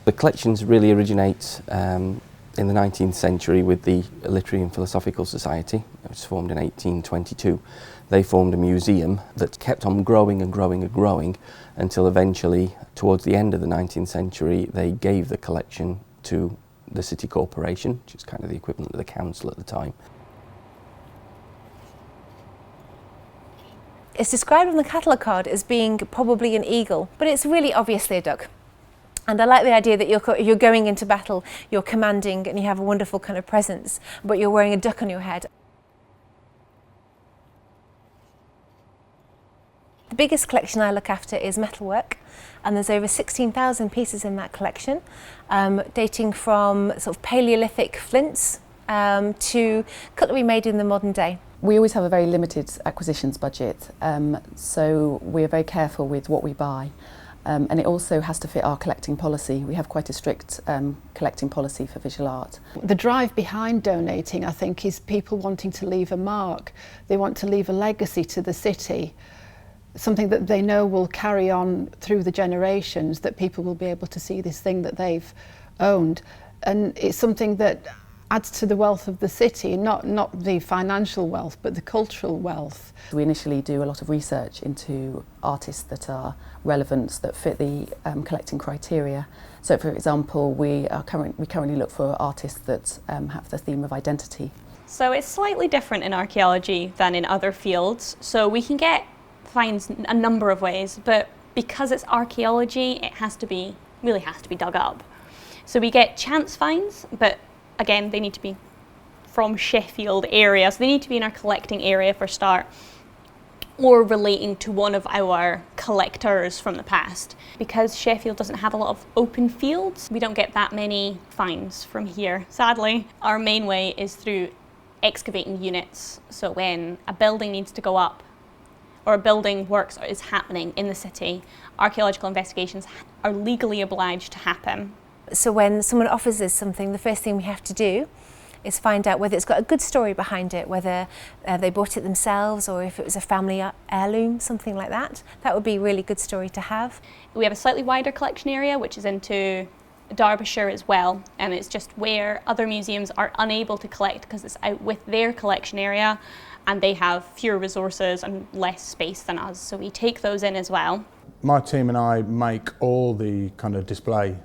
The collections really originate in the 19th century with the Literary and Philosophical Society. It was formed in 1822. They formed a museum that kept on growing and growing and growing until eventually, towards the end of the 19th century, they gave the collection to the City Corporation, which is kind of the equivalent of the council at the time. It's described on the catalogue card as being probably an eagle, but it's really obviously a duck. And I like the idea that you're going into battle, you're commanding and you have a wonderful kind of presence, but you're wearing a duck on your head. The biggest collection I look after is Metalwork, and there's over 16,000 pieces in that collection, dating from sort of Paleolithic flints to cutlery made in the modern day. We always have a very limited acquisitions budget, so we're very careful with what we buy. And it also has to fit our collecting policy. We have quite a strict collecting policy for visual art. The drive behind donating, I think, is people wanting to leave a mark. They want to leave a legacy to the city, something that they know will carry on through the generations, that people will be able to see this thing that they've owned. And it's something that adds to the wealth of the city, not the financial wealth, but the cultural wealth. We initially do a lot of research into artists that are relevant, that fit the collecting criteria. So, for example, we currently look for artists that have the theme of identity. So it's slightly different in archaeology than in other fields. So we can get finds a number of ways, but because it's archaeology, it really has to be dug up. So we get chance finds, but again, they need to be from Sheffield area, so they need to be in our collecting area for a start, or relating to one of our collectors from the past. Because Sheffield doesn't have a lot of open fields, we don't get that many finds from here, sadly. Our main way is through excavating units. So when a building needs to go up, or a building works is happening in the city, archaeological investigations are legally obliged to happen. So when someone offers us something, the first thing we have to do is find out whether it's got a good story behind it, whether they bought it themselves or if it was a family heirloom, something like that. That would be a really good story to have. We have a slightly wider collection area, which is into Derbyshire as well, and it's just where other museums are unable to collect because it's out with their collection area and they have fewer resources and less space than us, so we take those in as well. My team and I make all the kind of display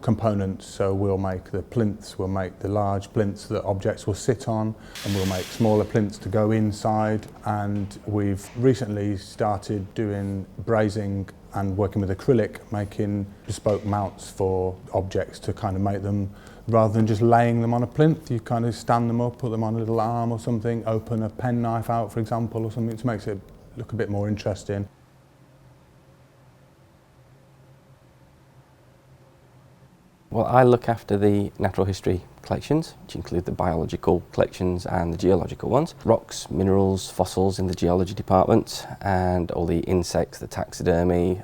components, so we'll make the plinths, we'll make the large plinths that objects will sit on, and we'll make smaller plinths to go inside. And we've recently started doing brazing and working with acrylic, making bespoke mounts for objects to kind of make them, rather than just laying them on a plinth, you kind of stand them up, put them on a little arm or something, open a penknife out, for example, or something, to make it look a bit more interesting. Well, I look after the natural history collections, which include the biological collections and the geological ones. Rocks, minerals, fossils in the geology department, and all the insects, the taxidermy,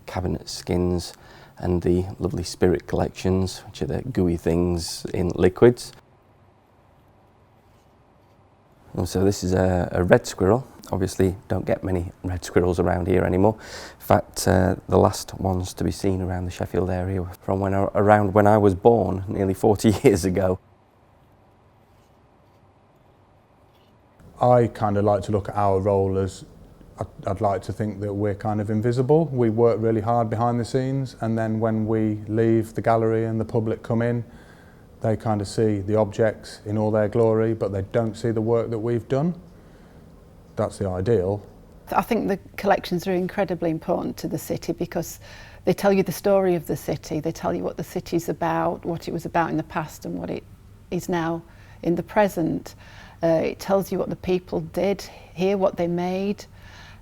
cabinet skins, and the lovely spirit collections, which are the gooey things in liquids. And so this is a red squirrel. Obviously don't get many red squirrels around here anymore. In fact, the last ones to be seen around the Sheffield area were from around when I was born, nearly 40 years ago. I kind of like to look at our role as, I'd like to think that we're kind of invisible. We work really hard behind the scenes, and then when we leave the gallery and the public come in, they kind of see the objects in all their glory, but they don't see the work that we've done. That's the ideal. I think the collections are incredibly important to the city because they tell you the story of the city, they tell you what the city's about, what it was about in the past and what it is now in the present. It tells you what the people did here, what they made,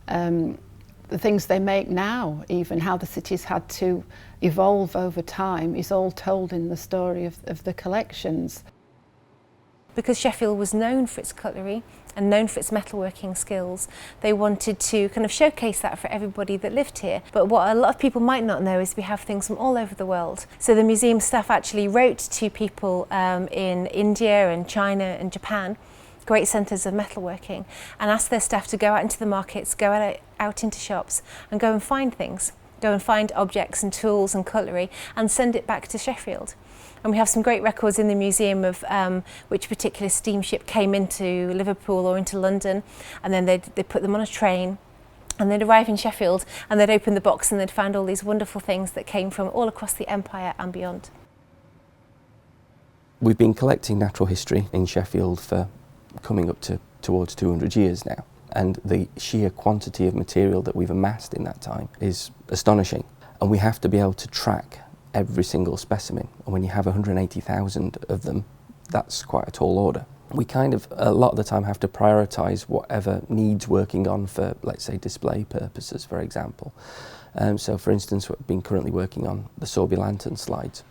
the things they make now, even how the city's had to evolve over time is all told in the story of the collections. Because Sheffield was known for its cutlery and known for its metalworking skills, they wanted to kind of showcase that for everybody that lived here. But what a lot of people might not know is we have things from all over the world. So the museum staff actually wrote to people in India and China and Japan, great centres of metalworking, and asked their staff to go out into the markets, go out into shops and go and find things. go and find objects and tools and cutlery and send it back to Sheffield. And we have some great records in the museum of which particular steamship came into Liverpool or into London, and then they'd put them on a train and they'd arrive in Sheffield and they'd open the box and they'd find all these wonderful things that came from all across the empire and beyond. We've been collecting natural history in Sheffield for coming up to towards 200 years now, and the sheer quantity of material that we've amassed in that time is astonishing, and we have to be able to track every single specimen, and when you have 180,000 of them, that's quite a tall order. We kind of, a lot of the time, have to prioritise whatever needs working on for, let's say, display purposes, for example. So, for instance, we've been currently working on the Sorby lantern slides.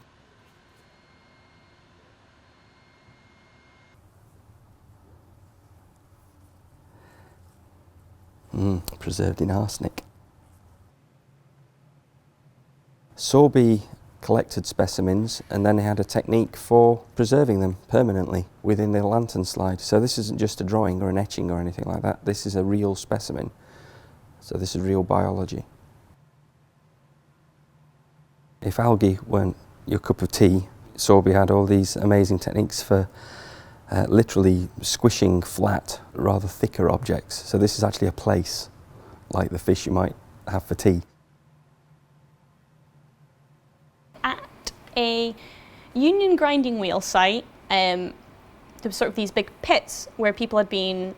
Preserved in arsenic. Sorby collected specimens and then he had a technique for preserving them permanently within the lantern slide. So this isn't just a drawing or an etching or anything like that. This is a real specimen. So this is real biology. If algae weren't your cup of tea, Sorby had all these amazing techniques for literally squishing flat, rather thicker objects. So this is actually a place, like the fish you might have for tea. At a union grinding wheel site, there were sort of these big pits where people had been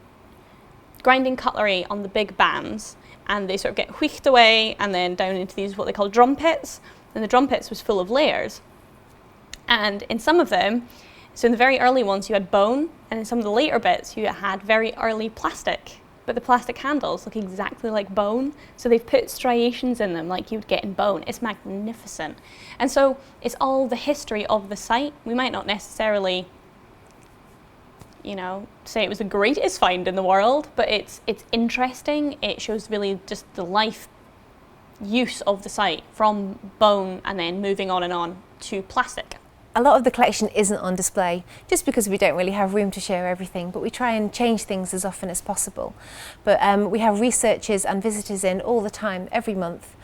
grinding cutlery on the big bands, and they sort of get whisked away and then down into these what they call drum pits, and the drum pits was full of layers. And in some of them, so in the very early ones you had bone, and in some of the later bits you had very early plastic. But the plastic handles look exactly like bone, so they've put striations in them like you would get in bone. It's magnificent. And so it's all the history of the site. We might not necessarily, you know, say it was the greatest find in the world, but it's interesting. It shows really just the life use of the site from bone and then moving on and on to plastic. A lot of the collection isn't on display just because we don't really have room to show everything, but we try and change things as often as possible. But we have researchers and visitors in all the time, every month.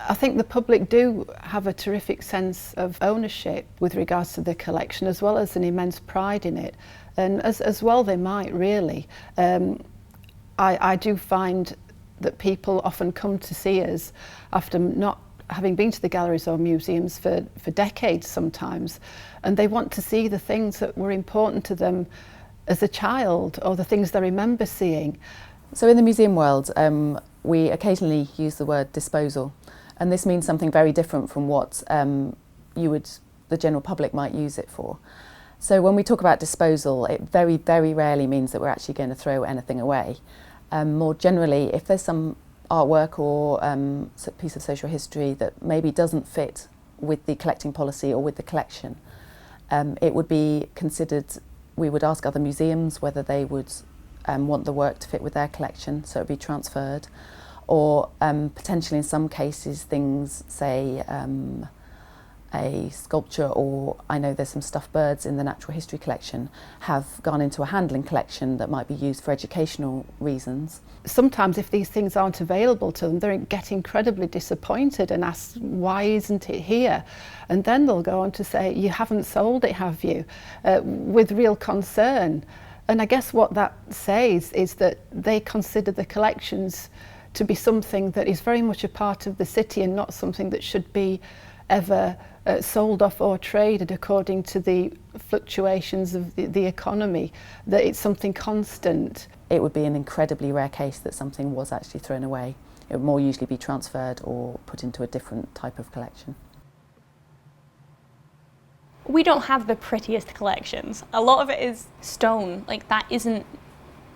I think the public do have a terrific sense of ownership with regards to the collection, as well as an immense pride in it. And as well they might, really. I do find that people often come to see us after not having been to the galleries or museums for decades sometimes, and they want to see the things that were important to them as a child or the things they remember seeing. So in the museum world, we occasionally use the word disposal, and this means something very different from what the general public might use it for. So when we talk about disposal, it very, very rarely means that we're actually going to throw anything away. More generally, if there's some artwork or piece of social history that maybe doesn't fit with the collecting policy or with the collection, it would be considered, we would ask other museums whether they would want the work to fit with their collection, so it would be transferred, or potentially in some cases things, say a sculpture, or I know there's some stuffed birds in the natural history collection, have gone into a handling collection that might be used for educational reasons. Sometimes if these things aren't available to them, they get incredibly disappointed and ask, why isn't it here? And then they'll go on to say, you haven't sold it, have you? With real concern. And I guess what that says is that they consider the collections to be something that is very much a part of the city and not something that should be ever sold off or traded according to the fluctuations of the economy, that it's something constant. It would be an incredibly rare case that something was actually thrown away. It would more usually be transferred or put into a different type of collection. We don't have the prettiest collections. A lot of it is stone. Like that isn't,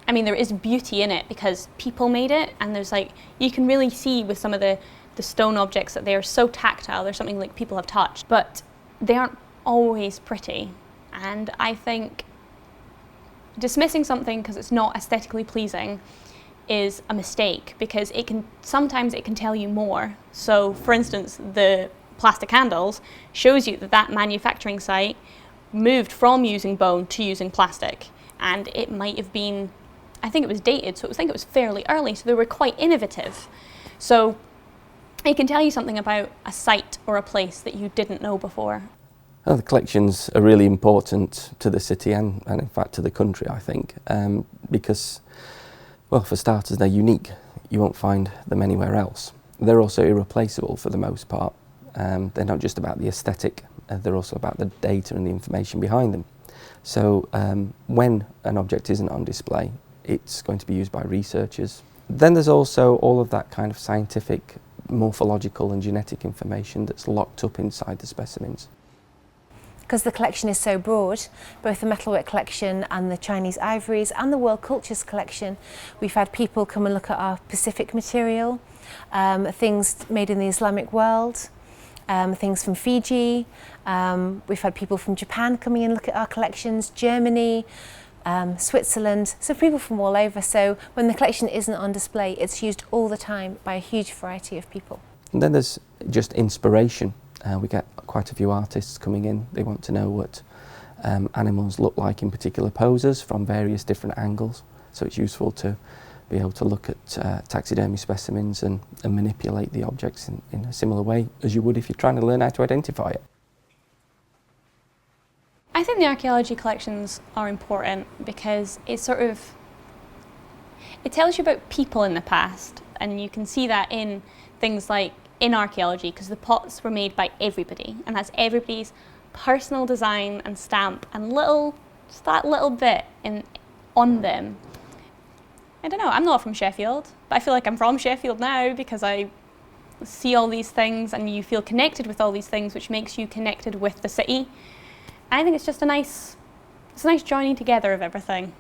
I mean, there is beauty in it because people made it, and there's like, you can really see with some of the stone objects that they are so tactile, they're something like people have touched, but they aren't always pretty. And I think dismissing something because it's not aesthetically pleasing is a mistake, because sometimes it can tell you more. So for instance, the plastic handles shows you that manufacturing site moved from using bone to using plastic, and it might have been, I think it was dated, so I think it was fairly early, so they were quite innovative. So It can tell you something about a site or a place that you didn't know before. Well, the collections are really important to the city and in fact to the country, I think, because, well, for starters, they're unique. You won't find them anywhere else. They're also irreplaceable for the most part. They're not just about the aesthetic, they're also about the data and the information behind them. So when an object isn't on display, it's going to be used by researchers. Then there's also all of that kind of scientific, morphological and genetic information that's locked up inside the specimens. Because the collection is so broad, both the Metalwork collection and the Chinese ivories and the World Cultures collection, we've had people come and look at our Pacific material, things made in the Islamic world, things from Fiji. We've had people from Japan coming and look at our collections, Germany, Switzerland, so people from all over. So when the collection isn't on display, it's used all the time by a huge variety of people. And then there's just inspiration. We get quite a few artists coming in. They want to know what animals look like in particular poses from various different angles. So it's useful to be able to look at taxidermy specimens and manipulate the objects in a similar way as you would if you're trying to learn how to identify it. I think the archaeology collections are important because it tells you about people in the past, and you can see that in things like in archaeology, because the pots were made by everybody, and that's everybody's personal design and stamp and just that little bit on them. I don't know, I'm not from Sheffield, but I feel like I'm from Sheffield now because I see all these things and you feel connected with all these things, which makes you connected with the city. I think it's just it's a nice joining together of everything.